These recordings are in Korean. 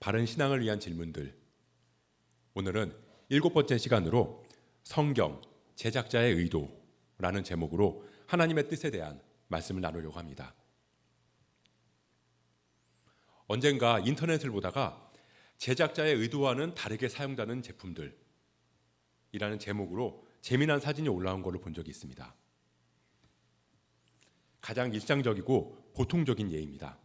바른 신앙을 위한 질문들. 오늘은 7번째 시간으로 성경, 제작자의 의도라는 제목으로 하나님의 뜻에 대한 말씀을 나누려고 합니다. 언젠가 인터넷을 보다가 제작자의 의도와는 다르게 사용되는 제품들이라는 제목으로 재미난 사진이 올라온 것을 본 적이 있습니다. 가장 일상적이고 보통적인 예입니다.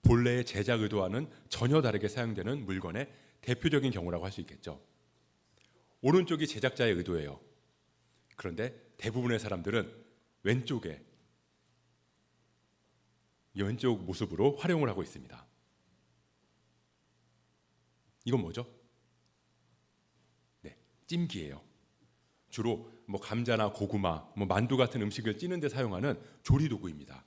본래의 제작 의도와는 전혀 다르게 사용되는 물건의 대표적인 경우라고 할 수 있겠죠. 오른쪽이 제작자의 의도예요. 그런데 대부분의 사람들은 왼쪽 모습으로 활용을 하고 있습니다. 이건 뭐죠? 네, 찜기예요. 주로 감자나 고구마, 만두 같은 음식을 찌는 데 사용하는 조리 도구입니다.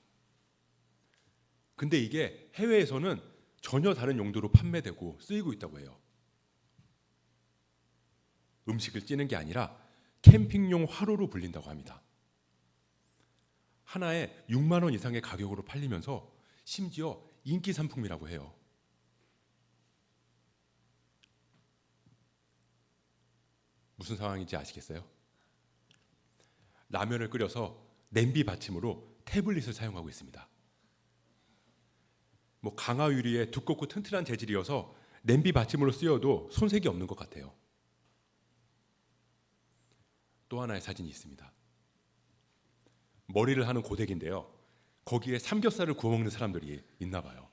근데 이게 해외에서는 전혀 다른 용도로 판매되고 쓰이고 있다고 해요. 음식을 찌는 게 아니라 캠핑용 화로로 불린다고 합니다. 하나에 6만 원 이상의 가격으로 팔리면서 심지어 인기 상품이라고 해요. 무슨 상황인지 아시겠어요? 라면을 끓여서 냄비 받침으로 태블릿을 사용하고 있습니다. 강화 유리의 두껍고 튼튼한 재질이어서 냄비 받침으로 쓰여도 손색이 없는 것 같아요. 또 하나의 사진이 있습니다. 머리를 하는 고데기인데요. 거기에 삼겹살을 구워 먹는 사람들이 있나 봐요.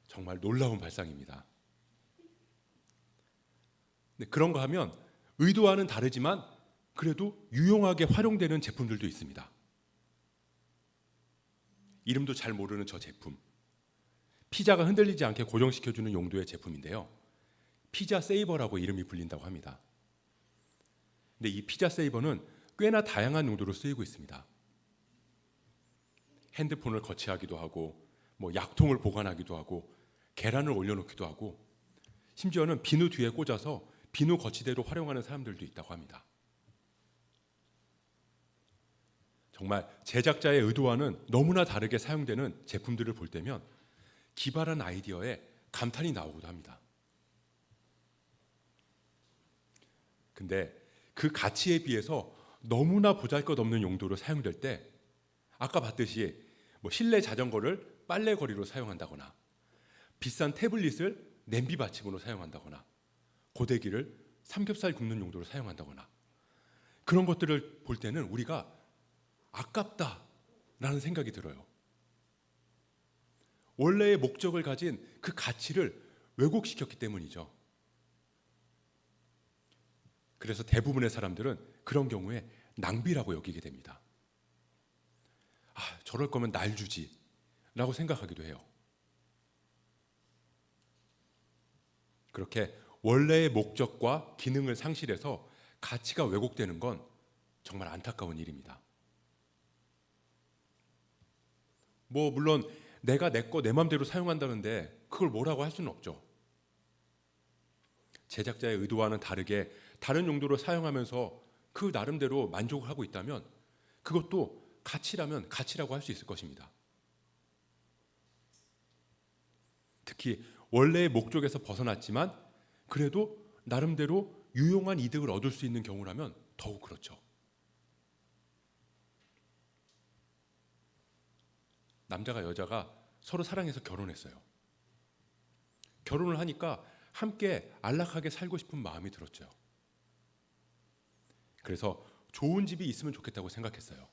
정말 놀라운 발상입니다. 그런 거 하면 의도와는 다르지만 그래도 유용하게 활용되는 제품들도 있습니다. 이름도 잘 모르는 저 제품. 피자가 흔들리지 않게 고정시켜주는 용도의 제품인데요. 피자 세이버라고 이름이 불린다고 합니다. 근데 이 피자 세이버는 꽤나 다양한 용도로 쓰이고 있습니다. 핸드폰을 거치하기도 하고, 약통을 보관하기도 하고, 계란을 올려놓기도 하고, 심지어는 비누 뒤에 꽂아서 비누 거치대로 활용하는 사람들도 있다고 합니다. 정말 제작자의 의도와는 너무나 다르게 사용되는 제품들을 볼 때면 기발한 아이디어에 감탄이 나오기도 합니다. 근데 그 가치에 비해서 너무나 보잘것없는 용도로 사용될 때 아까 봤듯이 실내 자전거를 빨래거리로 사용한다거나 비싼 태블릿을 냄비 받침으로 사용한다거나 고데기를 삼겹살 굽는 용도로 사용한다거나 그런 것들을 볼 때는 우리가 아깝다라는 생각이 들어요. 원래의 목적을 가진 그 가치를 왜곡시켰기 때문이죠. 그래서 대부분의 사람들은 그런 경우에 낭비라고 여기게 됩니다. 저럴 거면 날 주지 라고 생각하기도 해요. 그렇게 원래의 목적과 기능을 상실해서 가치가 왜곡되는 건 정말 안타까운 일입니다. 물론 내가 내 거 내 맘대로 사용한다는데 그걸 뭐라고 할 수는 없죠. 제작자의 의도와는 다르게 다른 용도로 사용하면서 그 나름대로 만족을 하고 있다면 그것도 가치라면 가치라고 할 수 있을 것입니다. 특히 원래의 목적에서 벗어났지만 그래도 나름대로 유용한 이득을 얻을 수 있는 경우라면 더욱 그렇죠. 남자가 여자가 서로 사랑해서 결혼했어요. 결혼을 하니까 함께 안락하게 살고 싶은 마음이 들었죠. 그래서 좋은 집이 있으면 좋겠다고 생각했어요.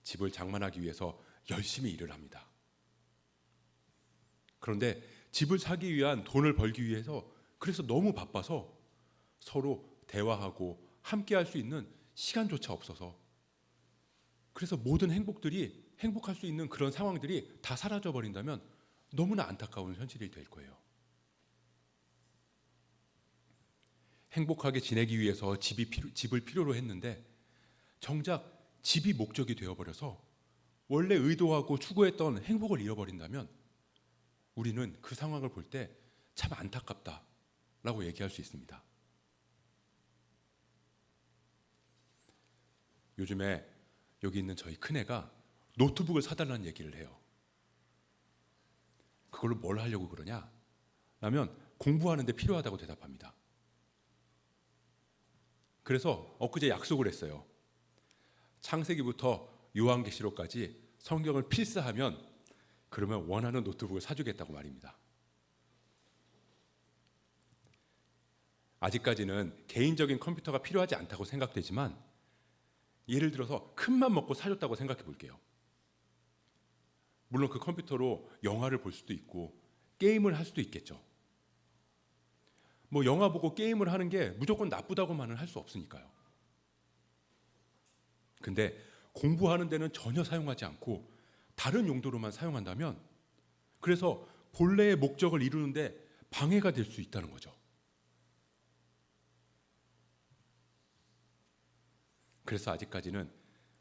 집을 장만하기 위해서 열심히 일을 합니다. 그런데 집을 사기 위한 돈을 벌기 위해서 그래서 너무 바빠서 서로 대화하고 함께 할 수 있는 시간조차 없어서 그래서 모든 행복할 수 있는 그런 상황들이 다 사라져 버린다면 너무나 안타까운 현실이 될 거예요. 행복하게 지내기 위해서 집을 필요로 했는데 정작 집이 목적이 되어버려서 원래 의도하고 추구했던 행복을 잃어버린다면 우리는 그 상황을 볼 때 참 안타깝다라고 얘기할 수 있습니다. 요즘에 여기 있는 저희 큰애가 노트북을 사달라는 얘기를 해요. 그걸로 뭘 하려고 그러냐? 라면 공부하는 데 필요하다고 대답합니다. 그래서 엊그제 약속을 했어요. 창세기부터 요한계시록까지 성경을 필사하면 그러면 원하는 노트북을 사주겠다고 말입니다. 아직까지는 개인적인 컴퓨터가 필요하지 않다고 생각되지만 예를 들어서 큰맘 먹고 사줬다고 생각해 볼게요. 물론 그 컴퓨터로 영화를 볼 수도 있고 게임을 할 수도 있겠죠. 뭐 영화 보고 게임을 하는 게 무조건 나쁘다고만은 할 수 없으니까요. 근데 공부하는 데는 전혀 사용하지 않고 다른 용도로만 사용한다면 그래서 본래의 목적을 이루는데 방해가 될 수 있다는 거죠. 그래서 아직까지는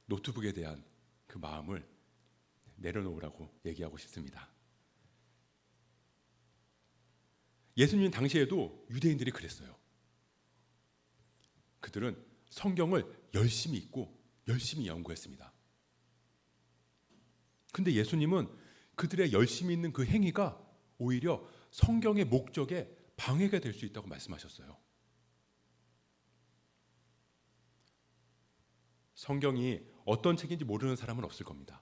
노트북에 대한 그 마음을 내려놓으라고 얘기하고 싶습니다. 예수님 당시에도 유대인들이 그랬어요. 그들은 성경을 열심히 읽고 열심히 연구했습니다. 근데 예수님은 그들의 열심히 있는 그 행위가 오히려 성경의 목적에 방해가 될 수 있다고 말씀하셨어요. 성경이 어떤 책인지 모르는 사람은 없을 겁니다.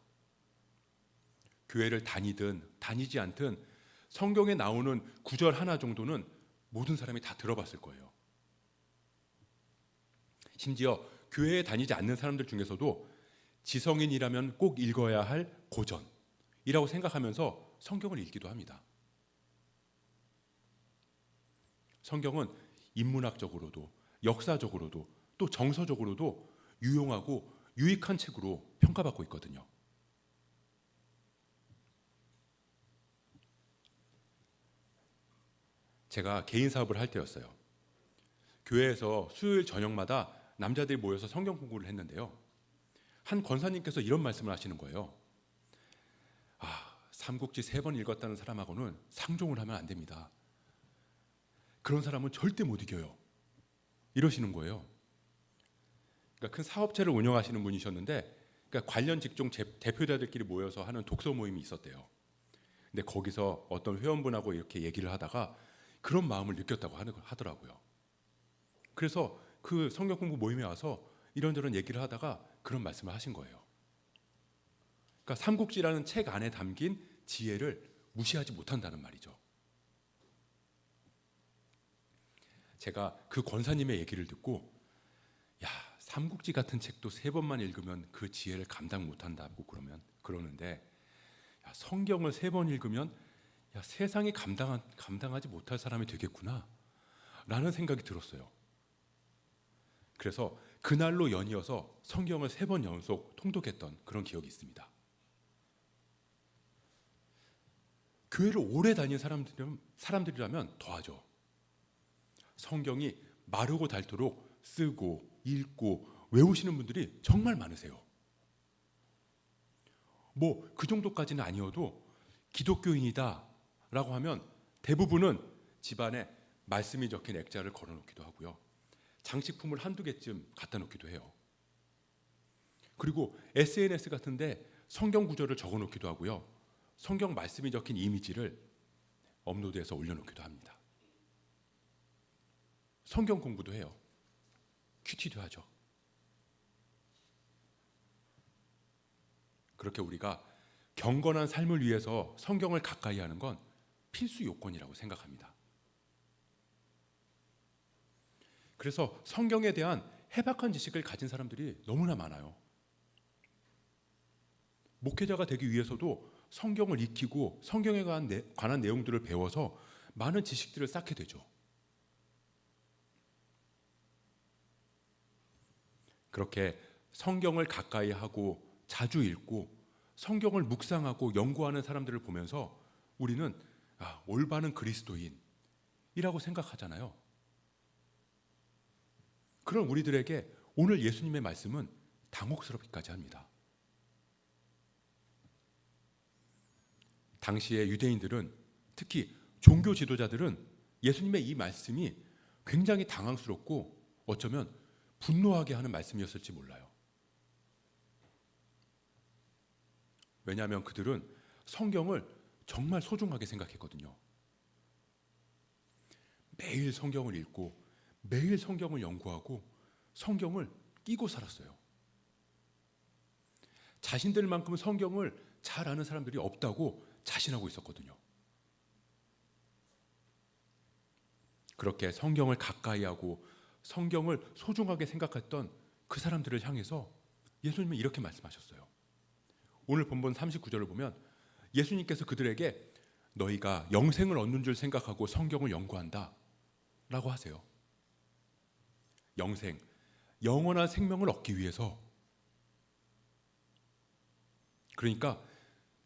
교회를 다니든 다니지 않든 성경에 나오는 구절 하나 정도는 모든 사람이 다 들어봤을 거예요. 심지어 교회에 다니지 않는 사람들 중에서도 지성인이라면 꼭 읽어야 할 고전이라고 생각하면서 성경을 읽기도 합니다. 성경은 인문학적으로도 역사적으로도 또 정서적으로도 유용하고 유익한 책으로 평가받고 있거든요. 제가 개인 사업을 할 때였어요. 교회에서 수요일 저녁마다 남자들이 모여서 성경 공부를 했는데요. 한 권사님께서 이런 말씀을 하시는 거예요. 삼국지 3번 읽었다는 사람하고는 상종을 하면 안 됩니다. 그런 사람은 절대 못 이겨요. 이러시는 거예요. 그러니까 큰 사업체를 운영하시는 분이셨는데 그러니까 관련 직종 대표자들끼리 모여서 하는 독서 모임이 있었대요. 근데 거기서 어떤 회원분하고 이렇게 얘기를 하다가 그런 마음을 느꼈다고 하더라고요. 그래서 그 성경 공부 모임에 와서 이런저런 얘기를 하다가 그런 말씀을 하신 거예요. 그러니까 삼국지라는 책 안에 담긴 지혜를 무시하지 못한다는 말이죠. 제가 그 권사님의 얘기를 듣고 삼국지 같은 책도 3번만 읽으면 그 지혜를 감당 못한다고 그러는데 성경을 3번 읽으면 세상이 감당하지 못할 사람이 되겠구나 라는 생각이 들었어요. 그래서 그날로 연이어서 성경을 3번 연속 통독했던 그런 기억이 있습니다. 교회를 오래 다닌 사람들이라면 더하죠. 성경이 마르고 닳도록 쓰고 읽고 외우시는 분들이 정말 많으세요. 뭐 그 정도까지는 아니어도 기독교인이다 라고 하면 대부분은 집안에 말씀이 적힌 액자를 걸어놓기도 하고요. 장식품을 한두 개쯤 갖다 놓기도 해요. 그리고 SNS 같은데 성경 구절을 적어놓기도 하고요. 성경 말씀이 적힌 이미지를 업로드해서 올려놓기도 합니다. 성경 공부도 해요. 큐티도 하죠. 그렇게 우리가 경건한 삶을 위해서 성경을 가까이 하는 건 필수 요건이라고 생각합니다. 그래서 성경에 대한 해박한 지식을 가진 사람들이 너무나 많아요. 목회자가 되기 위해서도 성경을 익히고 성경에 관한 내용들을 배워서 많은 지식들을 쌓게 되죠. 그렇게 성경을 가까이 하고 자주 읽고 성경을 묵상하고 연구하는 사람들을 보면서 우리는 올바른 그리스도인이라고 생각하잖아요. 그런 우리들에게 오늘 예수님의 말씀은 당혹스럽기까지 합니다. 당시의 유대인들은 특히 종교 지도자들은 예수님의 이 말씀이 굉장히 당황스럽고 어쩌면 분노하게 하는 말씀이었을지 몰라요. 왜냐하면 그들은 성경을 정말 소중하게 생각했거든요. 매일 성경을 읽고 매일 성경을 연구하고 성경을 끼고 살았어요. 자신들만큼 성경을 잘 아는 사람들이 없다고 자신하고 있었거든요. 그렇게 성경을 가까이 하고 성경을 소중하게 생각했던 그 사람들을 향해서 예수님은 이렇게 말씀하셨어요. 오늘 본문 39절을 보면 예수님께서 그들에게 너희가 영생을 얻는 줄 생각하고 성경을 연구한다 라고 하세요. 영생, 영원한 생명을 얻기 위해서. 그러니까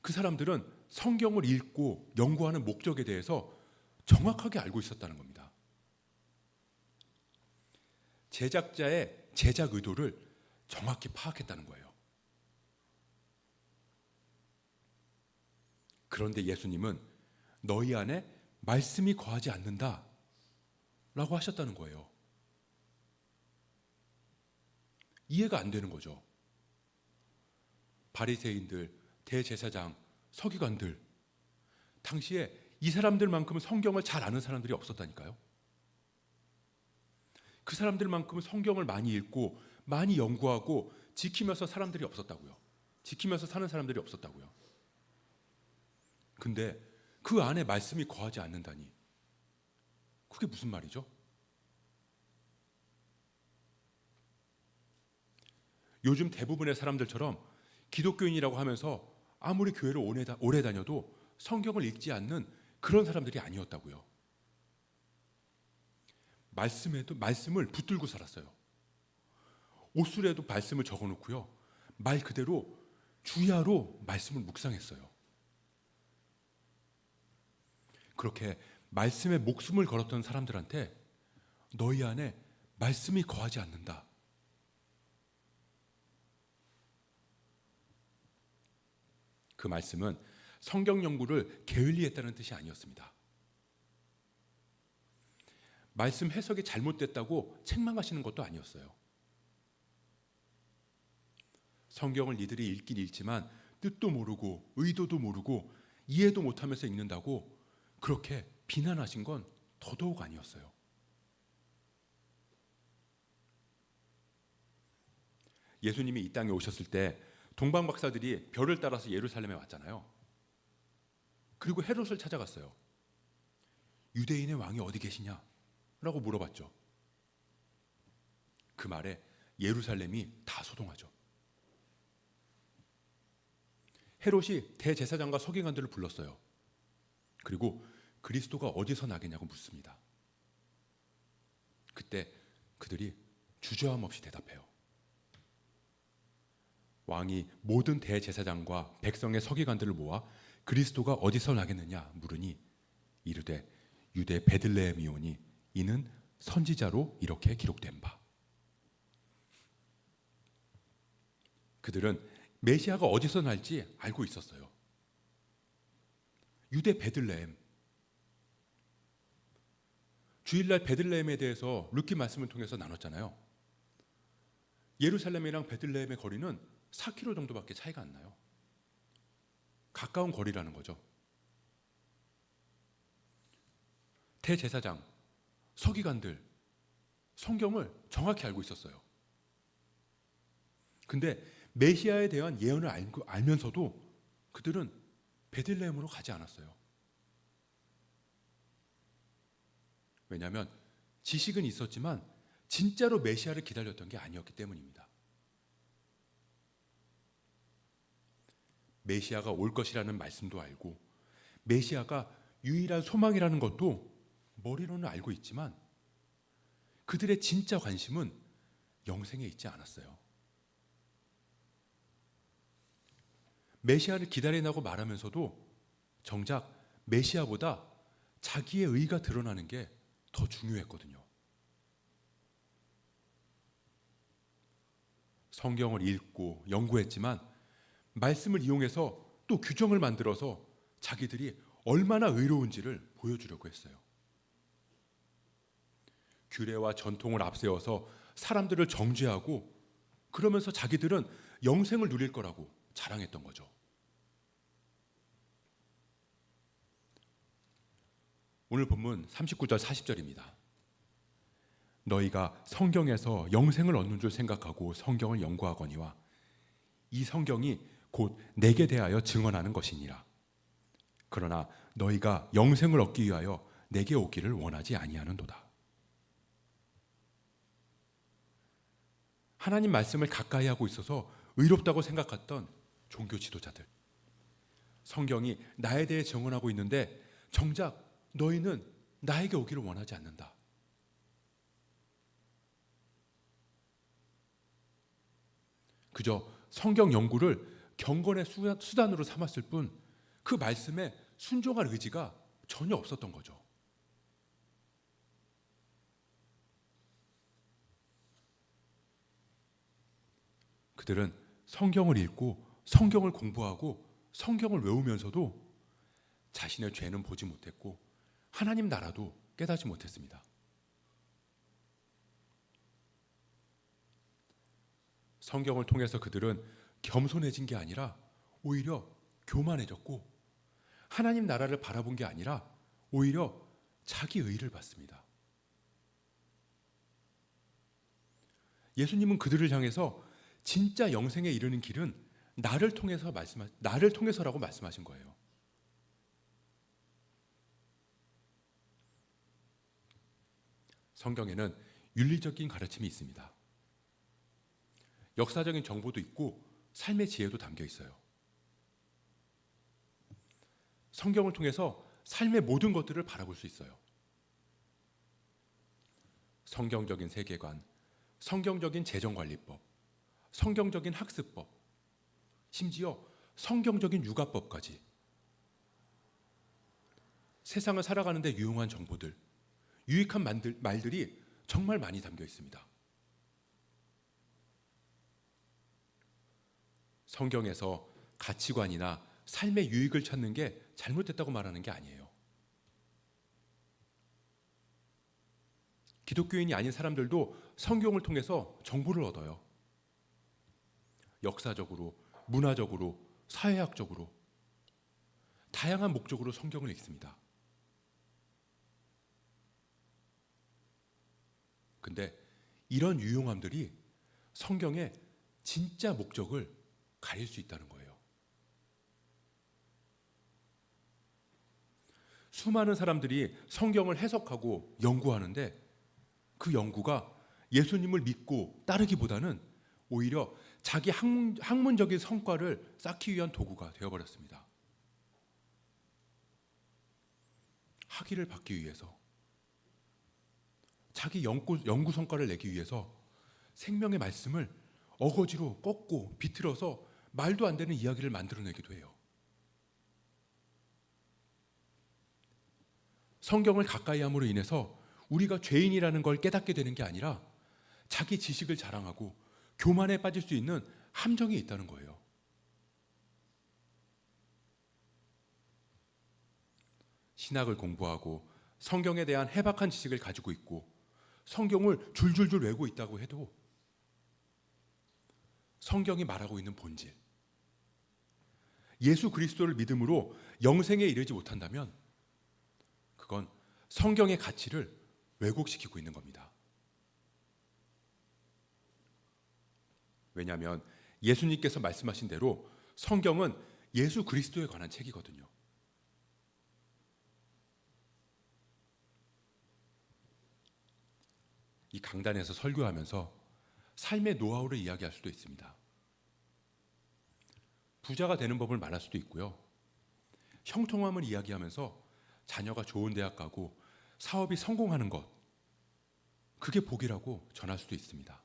그 사람들은 성경을 읽고 연구하는 목적에 대해서 정확하게 알고 있었다는 겁니다. 제작자의 제작 의도를 정확히 파악했다는 거예요. 그런데 예수님은 너희 안에 말씀이 거하지 않는다 라고 하셨다는 거예요. 이해가 안 되는 거죠. 바리새인들, 대제사장, 서기관들, 당시에 이 사람들만큼은 성경을 잘 아는 사람들이 없었다니까요. 그 사람들만큼은 성경을 많이 읽고 많이 연구하고 지키면서 사람들이 없었다고요. 지키면서 사는 사람들이 없었다고요. 근데 그 안에 말씀이 거하지 않는다니, 그게 무슨 말이죠? 요즘 대부분의 사람들처럼 기독교인이라고 하면서 아무리 교회를 오래 다녀도 성경을 읽지 않는 그런 사람들이 아니었다고요. 말씀을 붙들고 살았어요. 옷술에도 말씀을 적어놓고요. 말 그대로 주야로 말씀을 묵상했어요. 그렇게 말씀에 목숨을 걸었던 사람들한테 너희 안에 말씀이 거하지 않는다. 그 말씀은 성경 연구를 게을리했다는 뜻이 아니었습니다. 말씀 해석이 잘못됐다고 책망하시는 것도 아니었어요. 성경을 니들이 읽긴 읽지만 뜻도 모르고 의도도 모르고 이해도 못하면서 읽는다고 그렇게 비난하신 건 더더욱 아니었어요. 예수님이 이 땅에 오셨을 때 동방 박사들이 별을 따라서 예루살렘에 왔잖아요. 그리고 헤롯을 찾아갔어요. 유대인의 왕이 어디 계시냐? 라고 물어봤죠. 그 말에 예루살렘이 다 소동하죠. 헤롯이 대제사장과 서기관들을 불렀어요. 그리고 그리스도가 어디서 나겠냐고 묻습니다. 그때 그들이 주저함 없이 대답해요. 왕이 모든 대제사장과 백성의 서기관들을 모아 그리스도가 어디서 나겠느냐 물으니 이르되 유대 베들레헴이오니 이는 선지자로 이렇게 기록된 바. 그들은 메시아가 어디서 날지 알고 있었어요. 유대 베들레헴. 주일날 베들레헴에 대해서 루키 말씀을 통해서 나눴잖아요. 예루살렘이랑 베들레헴의 거리는 4km 정도밖에 차이가 안 나요. 가까운 거리라는 거죠. 대제사장, 서기관들, 성경을 정확히 알고 있었어요. 근데 메시아에 대한 예언을 알면서도 그들은 베들레헴으로 가지 않았어요. 왜냐하면 지식은 있었지만 진짜로 메시아를 기다렸던 게 아니었기 때문입니다. 메시아가 올 것이라는 말씀도 알고 메시아가 유일한 소망이라는 것도 머리로는 알고 있지만 그들의 진짜 관심은 영생에 있지 않았어요. 메시아를 기다리라고 말하면서도 정작 메시아보다 자기의 의가 드러나는 게 더 중요했거든요. 성경을 읽고 연구했지만 말씀을 이용해서 또 규정을 만들어서 자기들이 얼마나 의로운지를 보여주려고 했어요. 규례와 전통을 앞세워서 사람들을 정죄하고 그러면서 자기들은 영생을 누릴 거라고 자랑했던 거죠. 오늘 본문 39절 40절입니다. 너희가 성경에서 영생을 얻는 줄 생각하고 성경을 연구하거니와 이 성경이 곧 내게 대하여 증언하는 것이니라. 그러나 너희가 영생을 얻기 위하여 내게 오기를 원하지 아니하는도다. 하나님 말씀을 가까이 하고 있어서 의롭다고 생각했던 종교 지도자들, 성경이 나에 대해 증언하고 있는데 정작 너희는 나에게 오기를 원하지 않는다. 그저 성경 연구를 경건의 수단으로 삼았을 뿐 그 말씀에 순종할 의지가 전혀 없었던 거죠. 그들은 성경을 읽고 성경을 공부하고 성경을 외우면서도 자신의 죄는 보지 못했고 하나님 나라도 깨닫지 못했습니다. 성경을 통해서 그들은 겸손해진 게 아니라 오히려 교만해졌고 하나님 나라를 바라본 게 아니라 오히려 자기 의를 봤습니다. 예수님은 그들을 향해서 진짜 영생에 이르는 길은 나를 통해서라고 말씀하신 거예요. 성경에는 윤리적인 가르침이 있습니다. 역사적인 정보도 있고 삶의 지혜도 담겨 있어요. 성경을 통해서 삶의 모든 것들을 바라볼 수 있어요. 성경적인 세계관, 성경적인 재정관리법, 성경적인 학습법, 심지어 성경적인 육아법까지 세상을 살아가는 데 유용한 정보들, 유익한 말들이 정말 많이 담겨 있습니다. 성경에서 가치관이나 삶의 유익을 찾는 게 잘못됐다고 말하는 게 아니에요. 기독교인이 아닌 사람들도 성경을 통해서 정보를 얻어요. 역사적으로, 문화적으로, 사회학적으로 다양한 목적으로 성경을 읽습니다. 근데 이런 유용함들이 성경의 진짜 목적을 가릴 수 있다는 거예요. 수많은 사람들이 성경을 해석하고 연구하는데 그 연구가 예수님을 믿고 따르기보다는 오히려 자기 학문적인 성과를 쌓기 위한 도구가 되어버렸습니다. 학위를 받기 위해서, 자기 연구 성과를 내기 위해서 생명의 말씀을 어거지로 꺾고 비틀어서 말도 안 되는 이야기를 만들어내기도 해요. 성경을 가까이 함으로 인해서 우리가 죄인이라는 걸 깨닫게 되는 게 아니라 자기 지식을 자랑하고 교만에 빠질 수 있는 함정이 있다는 거예요. 신학을 공부하고 성경에 대한 해박한 지식을 가지고 있고 성경을 줄줄줄 외우고 있다고 해도 성경이 말하고 있는 본질, 예수 그리스도를 믿음으로 영생에 이르지 못한다면 그건 성경의 가치를 왜곡시키고 있는 겁니다. 왜냐하면 예수님께서 말씀하신 대로 성경은 예수 그리스도에 관한 책이거든요. 이 강단에서 설교하면서 삶의 노하우를 이야기할 수도 있습니다. 부자가 되는 법을 말할 수도 있고요. 형통함을 이야기하면서 자녀가 좋은 대학 가고 사업이 성공하는 것, 그게 복이라고 전할 수도 있습니다.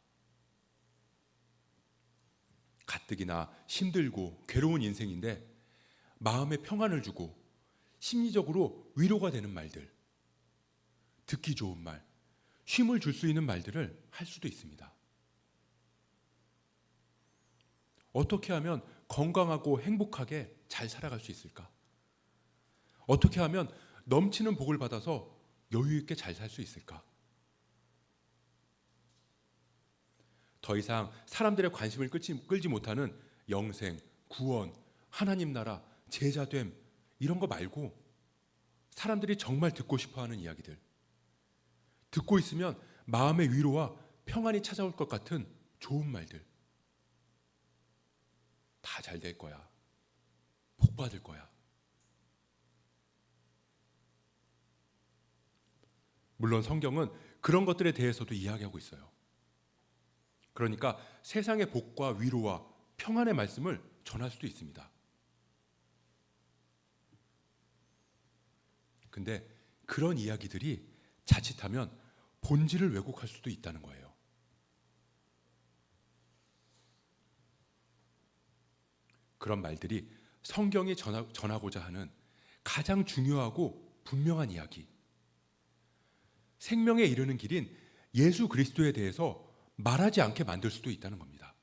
가뜩이나 힘들고 괴로운 인생인데 마음에 평안을 주고 심리적으로 위로가 되는 말들, 듣기 좋은 말, 쉼을 줄 수 있는 말들을 할 수도 있습니다. 어떻게 하면 건강하고 행복하게 잘 살아갈 수 있을까? 어떻게 하면 넘치는 복을 받아서 여유 있게 잘 살 수 있을까? 더 이상 사람들의 관심을 끌지 못하는 영생, 구원, 하나님 나라, 제자됨 이런 거 말고 사람들이 정말 듣고 싶어하는 이야기들, 듣고 있으면 마음의 위로와 평안이 찾아올 것 같은 좋은 말들, 다 잘 될 거야, 복 받을 거야. 물론 성경은 그런 것들에 대해서도 이야기하고 있어요. 그러니까 세상의 복과 위로와 평안의 말씀을 전할 수도 있습니다. 근데 그런 이야기들이 자칫하면 본질을 왜곡할 수도 있다는 거예요. 그런 말들이 성경이 전하고자 하는 가장 중요하고 분명한 이야기, 생명에 이르는 길인 예수 그리스도에 대해서 말하지 않게 만들 수도 있다는 겁니다.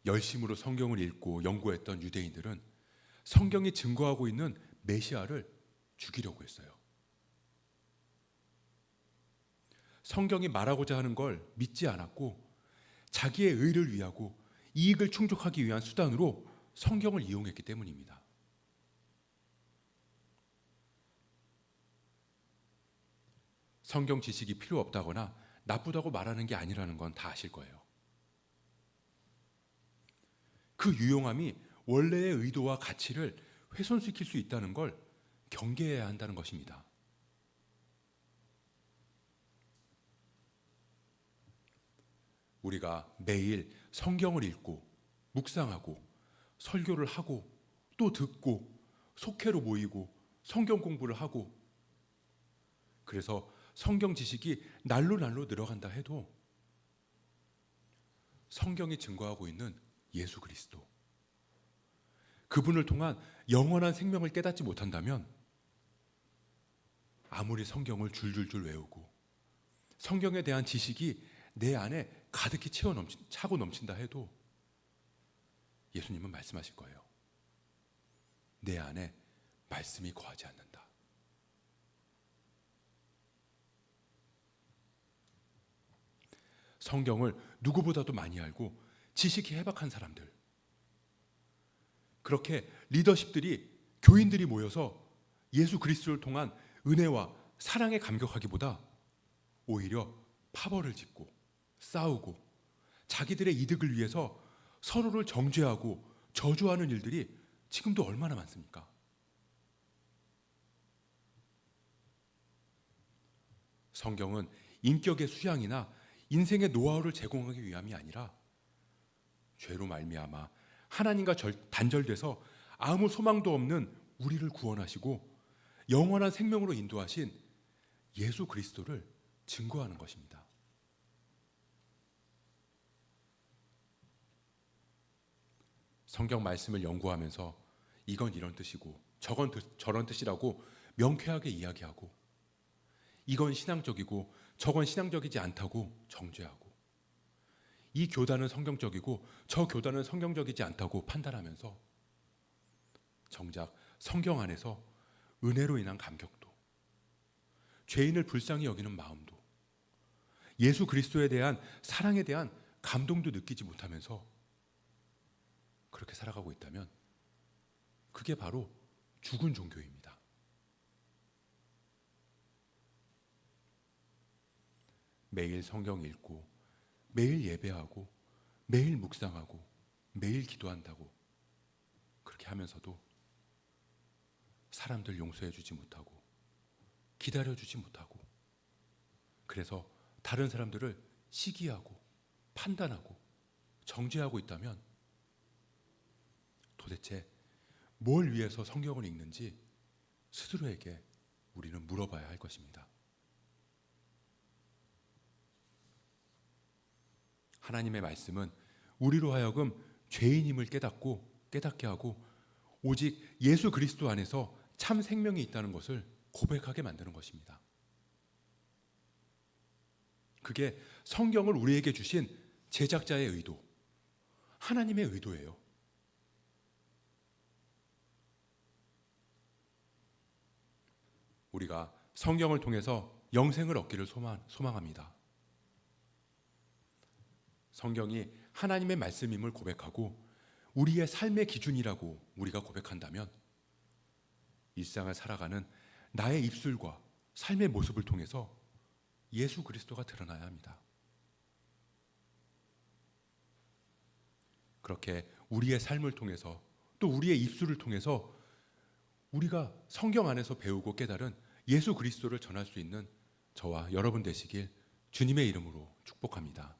열심으로 성경을 읽고 연구했던 유대인들은 성경이 증거하고 있는 메시아를 죽이려고 했어요. 성경이 말하고자 하는 걸 믿지 않았고 자기의 의를 위하고 이익을 충족하기 위한 수단으로 성경을 이용했기 때문입니다. 성경 지식이 필요 없다거나 나쁘다고 말하는 게 아니라는 건 다 아실 거예요. 그 유용함이 원래의 의도와 가치를 훼손시킬 수 있다는 걸 경계해야 한다는 것입니다. 우리가 매일 성경을 읽고 묵상하고 설교를 하고 또 듣고 속회로 모이고 성경 공부를 하고, 그래서 성경 지식이 날로 늘어간다 해도 성경이 증거하고 있는 예수 그리스도, 그분을 통한 영원한 생명을 깨닫지 못한다면 아무리 성경을 줄줄줄 외우고 성경에 대한 지식이 내 안에 가득히 차고 넘친다 해도 예수님은 말씀하실 거예요. 내 안에 말씀이 거하지 않는다. 성경을 누구보다도 많이 알고 지식이 해박한 사람들, 그렇게 리더십들이, 교인들이 모여서 예수 그리스도를 통한 은혜와 사랑에 감격하기보다 오히려 파벌을 짓고 싸우고 자기들의 이득을 위해서 서로를 정죄하고 저주하는 일들이 지금도 얼마나 많습니까? 성경은 인격의 수양이나 인생의 노하우를 제공하기 위함이 아니라 죄로 말미암아 하나님과 단절돼서 아무 소망도 없는 우리를 구원하시고 영원한 생명으로 인도하신 예수 그리스도를 증거하는 것입니다. 성경 말씀을 연구하면서 이건 이런 뜻이고 저건 저런 뜻이라고 명쾌하게 이야기하고, 이건 신앙적이고 저건 신앙적이지 않다고 정죄하고, 이 교단은 성경적이고 저 교단은 성경적이지 않다고 판단하면서 정작 성경 안에서 은혜로 인한 감격도, 죄인을 불쌍히 여기는 마음도, 예수 그리스도에 대한 사랑에 대한 감동도 느끼지 못하면서 그렇게 살아가고 있다면 그게 바로 죽은 종교입니다. 매일 성경 읽고 매일 예배하고 매일 묵상하고 매일 기도한다고 그렇게 하면서도 사람들 용서해 주지 못하고 기다려 주지 못하고, 그래서 다른 사람들을 시기하고 판단하고 정죄하고 있다면 도대체 뭘 위해서 성경을 읽는지 스스로에게 우리는 물어봐야 할 것입니다. 하나님의 말씀은 우리로 하여금 죄인임을 깨닫게 하고 오직 예수 그리스도 안에서 참 생명이 있다는 것을 고백하게 만드는 것입니다. 그게 성경을 우리에게 주신 제작자의 의도, 하나님의 의도예요. 우리가 성경을 통해서 영생을 얻기를 소망합니다. 성경이 하나님의 말씀임을 고백하고 우리의 삶의 기준이라고 우리가 고백한다면 일상을 살아가는 나의 입술과 삶의 모습을 통해서 예수 그리스도가 드러나야 합니다. 그렇게 우리의 삶을 통해서 또 우리의 입술을 통해서 우리가 성경 안에서 배우고 깨달은 예수 그리스도를 전할 수 있는 저와 여러분 되시길 주님의 이름으로 축복합니다.